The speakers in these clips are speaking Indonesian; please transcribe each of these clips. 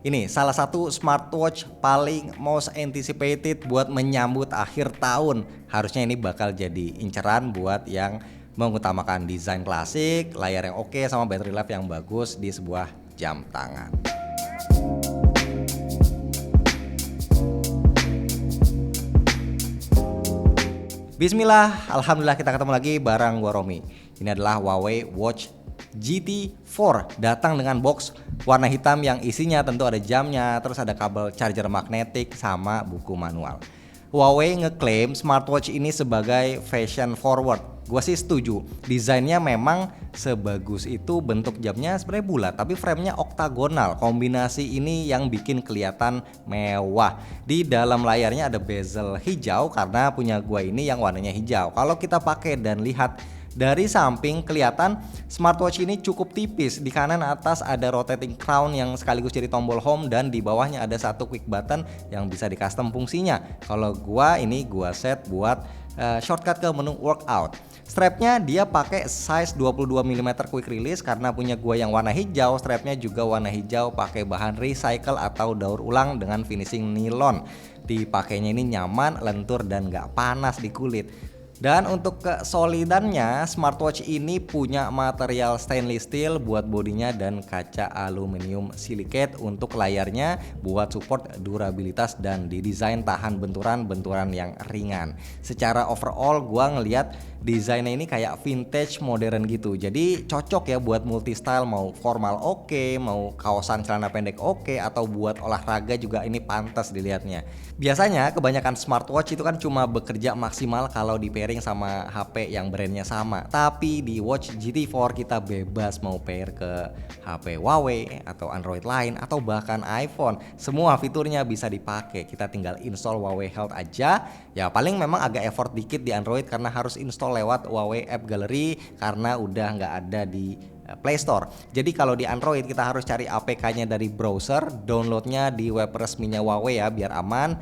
Ini salah satu smartwatch paling most anticipated buat menyambut akhir tahun. Harusnya ini bakal jadi inceran buat yang mengutamakan desain klasik, layar yang oke, sama battery life yang bagus di sebuah jam tangan. Bismillah, alhamdulillah kita ketemu lagi bareng gua Romi. Ini adalah Huawei Watch GT4, datang dengan box warna hitam yang isinya tentu ada jamnya, terus ada kabel charger magnetik sama buku manual. Huawei ngeklaim smartwatch ini sebagai fashion forward. Gua sih setuju. Desainnya memang sebagus itu, bentuk jamnya sebenarnya bulat tapi framenya oktagonal. Kombinasi ini yang bikin kelihatan mewah. Di dalam layarnya ada bezel hijau karena punya gua ini yang warnanya hijau. Kalau kita pakai dan lihat dari samping kelihatan smartwatch ini cukup tipis. Di kanan atas ada rotating crown yang sekaligus jadi tombol home, dan di bawahnya ada satu quick button yang bisa di custom fungsinya. Kalau gua set buat shortcut ke menu workout. Strapnya dia pakai size 22 mm quick release karena punya gua yang warna hijau. Strapnya juga warna hijau, pakai bahan recycle atau daur ulang dengan finishing nilon. Dipakainya ini nyaman, lentur dan gak panas di kulit. Dan untuk kesolidannya, smartwatch ini punya material stainless steel buat bodinya dan kaca aluminium silicate untuk layarnya buat support durabilitas dan didesain tahan benturan-benturan yang ringan. Secara overall gua ngelihat desainnya ini kayak vintage modern gitu. Jadi cocok ya buat multi style, mau formal oke, mau kaosan celana pendek oke, atau buat olahraga juga ini pantas dilihatnya. Biasanya kebanyakan smartwatch itu kan cuma bekerja maksimal kalau di pairing sama HP yang brandnya sama. Tapi di Watch GT4 kita bebas mau pair ke HP Huawei atau Android lain atau bahkan iPhone. Semua fiturnya bisa dipakai. Kita tinggal install Huawei Health aja. Ya paling memang agak effort dikit di Android karena harus install lewat Huawei App Gallery karena udah nggak ada di Play Store. Jadi kalau di Android kita harus cari APK-nya dari browser, downloadnya di web resminya Huawei ya biar aman.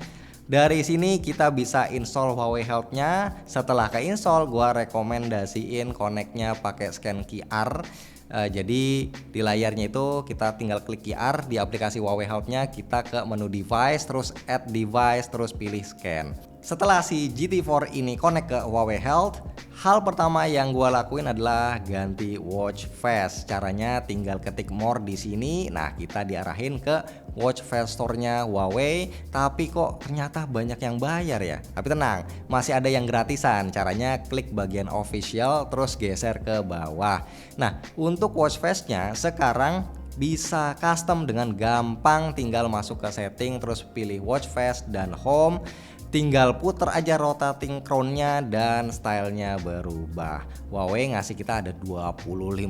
Dari sini kita bisa install Huawei Health-nya. Setelah keinstall, gua rekomendasiin connect-nya pakai scan QR. Jadi di layarnya itu kita tinggal klik QR di aplikasi Huawei Health-nya, kita ke menu device, terus add device, terus pilih scan. Setelah si GT4 ini connect ke Huawei Health, hal pertama yang gua lakuin adalah ganti watch face. Caranya tinggal ketik more di sini. Nah, kita diarahin ke watch face store-nya Huawei. Tapi kok ternyata banyak yang bayar ya. Tapi tenang, masih ada yang gratisan. Caranya klik bagian official terus geser ke bawah. Nah, untuk watch face-nya sekarang bisa custom dengan gampang. Tinggal masuk ke setting, terus pilih watch face dan home. Tinggal puter aja rotating crown-nya dan stylenya berubah. Huawei ngasih kita ada 25.000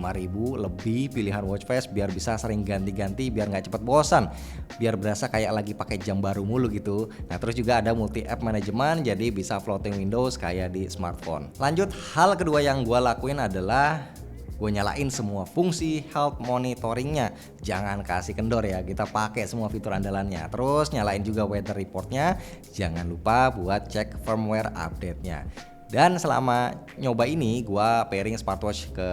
lebih pilihan watch face biar bisa sering ganti-ganti, biar nggak cepet bosan, biar berasa kayak lagi pakai jam baru mulu gitu. Nah terus juga ada multi app management, jadi bisa floating windows kayak di smartphone. Lanjut, hal kedua yang gue lakuin adalah gue nyalain semua fungsi health monitoringnya. Jangan kasih kendor ya, kita pakai semua fitur andalannya. Terus nyalain juga weather reportnya. Jangan lupa buat cek firmware update-nya. Dan selama nyoba ini gue pairing smartwatch ke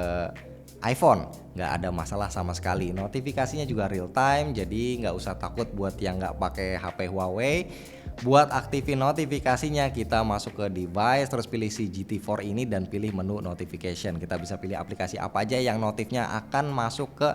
iPhone, nggak ada masalah sama sekali. Notifikasinya juga real time, jadi nggak usah takut buat yang nggak pakai HP Huawei. Buat aktifin notifikasinya, kita masuk ke device, terus pilih si GT4 ini dan pilih menu notification. Kita bisa pilih aplikasi apa aja yang notifnya akan masuk ke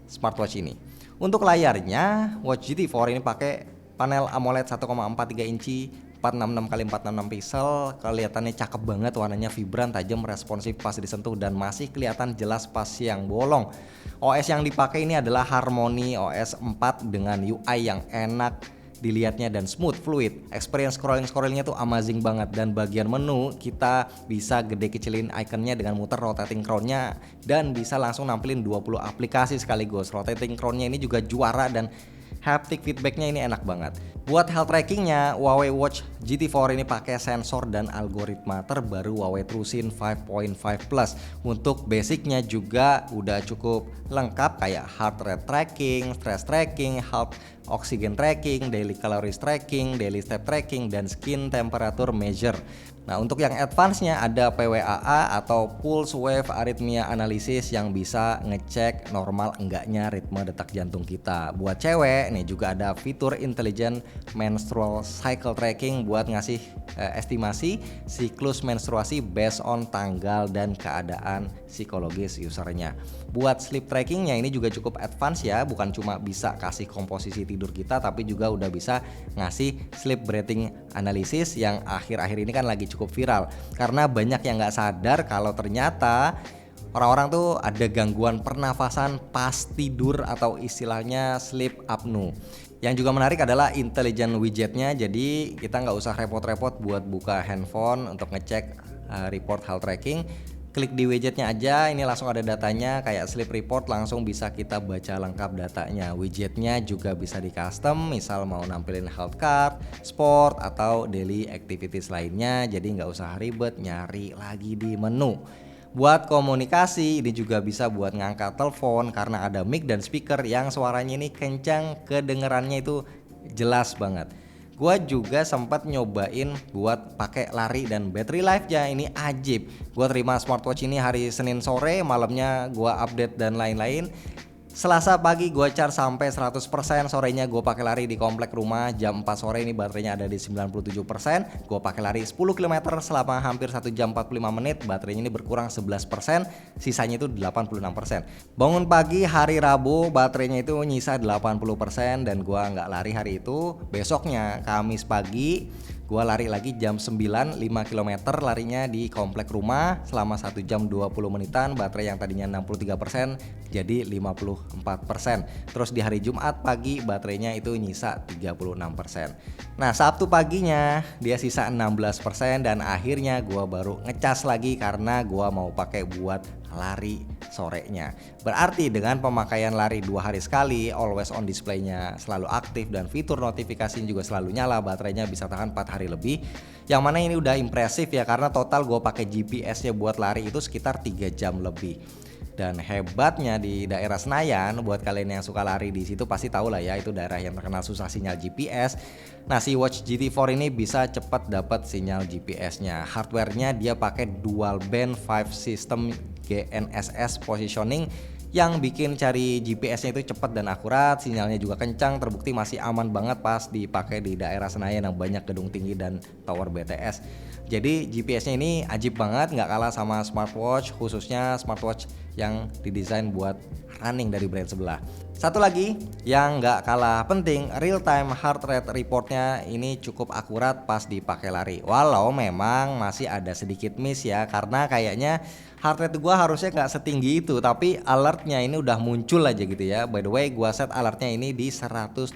smartwatch ini. Untuk layarnya, Watch GT4 ini pakai panel AMOLED 1,43 inci 466x466 pixel. Kelihatannya cakep banget, warnanya vibran, tajam, responsif pas disentuh dan masih kelihatan jelas pas siang bolong. OS yang dipakai ini adalah Harmony OS 4 dengan UI yang enak dilihatnya dan smooth, fluid. Experience scrollingnya tuh amazing banget. Dan bagian menu kita bisa gede kecilin ikonnya dengan muter rotating crown-nya dan bisa langsung nampilin 20 aplikasi sekaligus. Rotating crown-nya ini juga juara dan haptic feedback-nya ini enak banget. Buat health trackingnya, Huawei Watch GT4 ini pakai sensor dan algoritma terbaru Huawei TrueSync 5.5 Plus. Untuk basicnya juga udah cukup lengkap kayak heart rate tracking, stress tracking, heart oxygen tracking, daily calories tracking, daily step tracking, dan skin temperature measure. Nah, untuk yang advance-nya ada PWAA atau Pulse Wave Arrhythmia Analysis yang bisa ngecek normal enggaknya ritme detak jantung kita. Buat cewek, nih juga ada fitur Intelligent Menstrual Cycle Tracking buat ngasih estimasi siklus menstruasi based on tanggal dan keadaan psikologis usernya. Buat sleep trackingnya ini juga cukup advance ya, bukan cuma bisa kasih komposisi tidur kita tapi juga udah bisa ngasih sleep breathing analysis yang akhir-akhir ini kan lagi cukup viral karena banyak yang nggak sadar kalau ternyata orang-orang tuh ada gangguan pernafasan pas tidur atau istilahnya sleep apnea. Yang juga menarik adalah intelligent widgetnya, jadi kita nggak usah repot-repot buat buka handphone untuk ngecek report health tracking. Klik di widgetnya aja, ini langsung ada datanya kayak sleep report, langsung bisa kita baca lengkap datanya. Widgetnya juga bisa di custom, misal mau nampilin health card, sport, atau daily activities lainnya, jadi nggak usah ribet nyari lagi di menu. Buat komunikasi ini juga bisa buat ngangkat telepon karena ada mic dan speaker yang suaranya ini kencang, kedengerannya itu jelas banget. Gua juga sempat nyobain buat pakai lari dan battery life-nya, ini ajib. Gua terima smartwatch ini hari Senin sore, malamnya gua update dan lain-lain. Selasa pagi gue charge sampai 100%, sorenya gue pakai lari di komplek rumah, jam 4 sore ini baterainya ada di 97%. Gue pakai lari 10 km selama hampir 1 jam 45 menit, baterainya ini berkurang 11%, sisanya itu 86%. Bangun pagi hari Rabu baterainya itu nyisa 80% dan gue nggak lari hari itu. Besoknya Kamis pagi gue lari lagi jam 9, 5 km larinya di komplek rumah selama 1 jam 20 menitan, baterai yang tadinya 63% jadi 54%. Terus di hari Jumat pagi baterainya itu nyisa 36%. Nah, Sabtu paginya dia sisa 16% dan akhirnya gue baru ngecas lagi karena gue mau pakai buat lari sorenya. Berarti dengan pemakaian lari 2 hari sekali, always on display-nya selalu aktif dan fitur notifikasi juga selalu nyala, baterainya bisa tahan 4 hari lebih. Yang mana ini udah impresif ya, karena total gue pakai GPS-nya buat lari itu sekitar 3 jam lebih. Dan hebatnya di daerah Senayan, buat kalian yang suka lari di situ pasti tahu lah ya, itu daerah yang terkenal susah sinyal GPS. Nah, si Watch GT4 ini bisa cepat dapat sinyal GPS-nya. Hardware-nya dia pakai dual band 5 system GNSS positioning yang bikin cari GPS-nya itu cepat dan akurat, sinyalnya juga kencang, terbukti masih aman banget pas dipakai di daerah Senayan yang banyak gedung tinggi dan tower BTS. Jadi GPS-nya ini ajib banget, nggak kalah sama smartwatch, khususnya smartwatch yang didesain buat running dari brand sebelah. Satu lagi yang nggak kalah penting, real time heart rate reportnya ini cukup akurat pas dipakai lari. Walau memang masih ada sedikit miss ya, karena kayaknya heart rate gua harusnya nggak setinggi itu, tapi alertnya ini udah muncul aja gitu ya. By the way, gua set alertnya ini di 171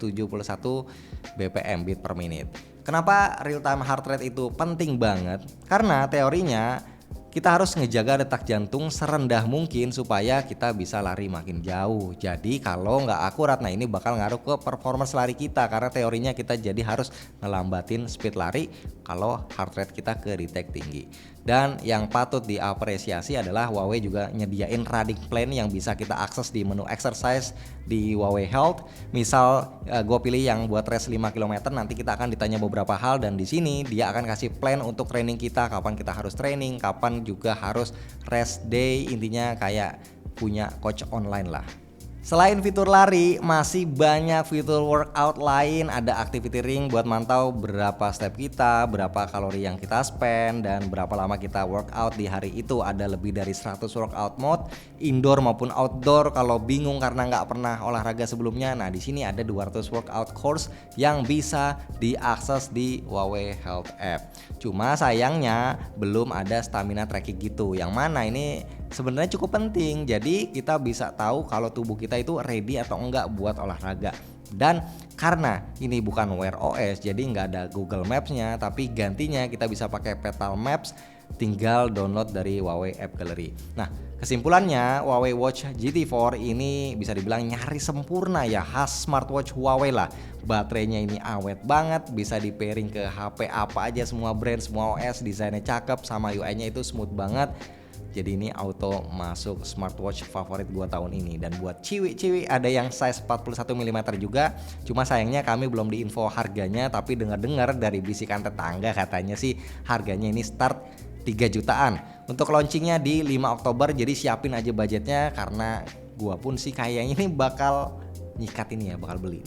bpm beat per minute. Kenapa real time heart rate itu penting banget? Karena teorinya kita harus ngejaga detak jantung serendah mungkin supaya kita bisa lari makin jauh. Jadi kalau nggak akurat, nah ini bakal ngaruh ke performance lari kita, karena teorinya kita jadi harus ngelambatin speed lari kalau heart rate kita ke detect tinggi. Dan yang patut diapresiasi adalah Huawei juga nyediain running plan yang bisa kita akses di menu exercise di Huawei Health. Misal gue pilih yang buat race 5 km, nanti kita akan ditanya beberapa hal dan di sini dia akan kasih plan untuk training kita, kapan kita harus training, kapan juga harus rest day, intinya kayak punya coach online lah. Selain fitur lari, masih banyak fitur workout lain. Ada activity ring buat mantau berapa step kita, berapa kalori yang kita spend, dan berapa lama kita workout di hari itu. Ada lebih dari 100 workout mode, indoor maupun outdoor. Kalau bingung karena nggak pernah olahraga sebelumnya, nah di sini ada 200 workout course yang bisa diakses di Huawei Health App. Cuma sayangnya belum ada stamina tracking gitu, yang mana ini sebenarnya cukup penting. Jadi kita bisa tahu kalau tubuh kita itu ready atau enggak buat olahraga. Dan karena ini bukan Wear OS, jadi nggak ada Google Maps-nya, tapi gantinya kita bisa pakai Petal Maps tinggal download dari Huawei App Gallery. Nah, kesimpulannya Huawei Watch GT4 ini bisa dibilang nyaris sempurna ya, khas smartwatch Huawei lah. Baterainya ini awet banget, bisa di pairing ke HP apa aja, semua brand, semua OS, desainnya cakep, sama UI-nya itu smooth banget. Jadi ini auto masuk smartwatch favorit gua tahun ini. Dan buat ciwi-ciwi ada yang size 41 mm juga. Cuma sayangnya kami belum diinfo harganya, tapi dengar-dengar dari bisikan tetangga katanya sih harganya ini start 3 jutaan. Untuk launchingnya di 5 Oktober, jadi siapin aja budgetnya karena gua pun sih kayaknya ini bakal nyikat ini ya, bakal beli.